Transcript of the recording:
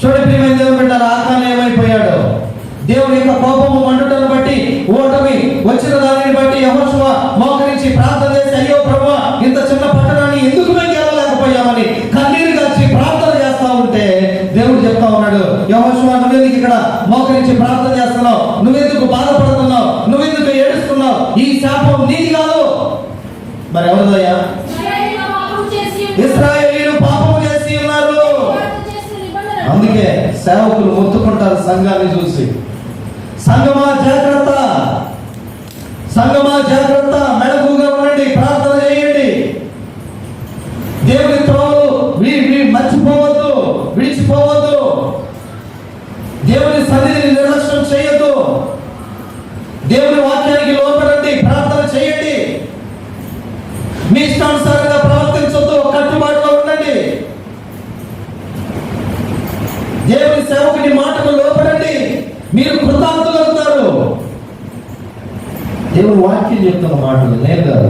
చూడండి ప్రియమైన దేవుని బిడ్డలారా, ఆకాను ఏమైపోయాడు? దేవుని యొక్క కోపము మండుటను బట్టి, ఓటమి వచ్చిన దానిని బట్టి యెహోషువ మోకరించి ప్రార్థన చేసి, అయ్యో ప్రభువా, ఇంత చిన్న పట్టణాన్ని ఎందుకు మేము గెలవలేకపోయామని కన్నీరు గార్చి ప్రార్థన చేస్తా ఉంటే దేవుడు చెప్తా ఉన్నాడు, యెహోషువ, నువ్వెందుకు ఇక్కడ మోకరించి ప్రార్థన చేస్తున్నావు? నువ్వెందుకు బాధపడుతున్నావు? నువ్వెందుకు ఏడుస్తున్నావు? ఈ శాపం నీది కాదు, మరి ఎవరిదయ్యా? ఇశ్రాయేలీయులు పాపం చేసి ఉన్నారు. అందుకే సేవకులు మొత్తుకుంటారు సంఘాన్ని చూసి, సంఘమా జాగ్రత్త, సంఘమా జాగ్రత్త, మెడకుగా ఉండండి, ప్రార్థన చేయండి, దేవుని త్రోవలు మర్చిపోవద్దు, విడిచిపోవద్దు, దేవుని సన్నిధిని నిర్లక్ష్యం చేయొద్దు, దేవుని వాక్యానికి లోపడండి, ప్రార్థన చేయండి, మీ ఇష్టానుసారంగా ప్రవర్తించొద్దు, కట్టుబాటులో ఉండండి, దేవుని సేవకుని మాటకు లోపడండి, మీరు కృతార్థులు అవుతారు. దేవుని వాక్యం చెప్తున్న మాటలు నేను కాదు.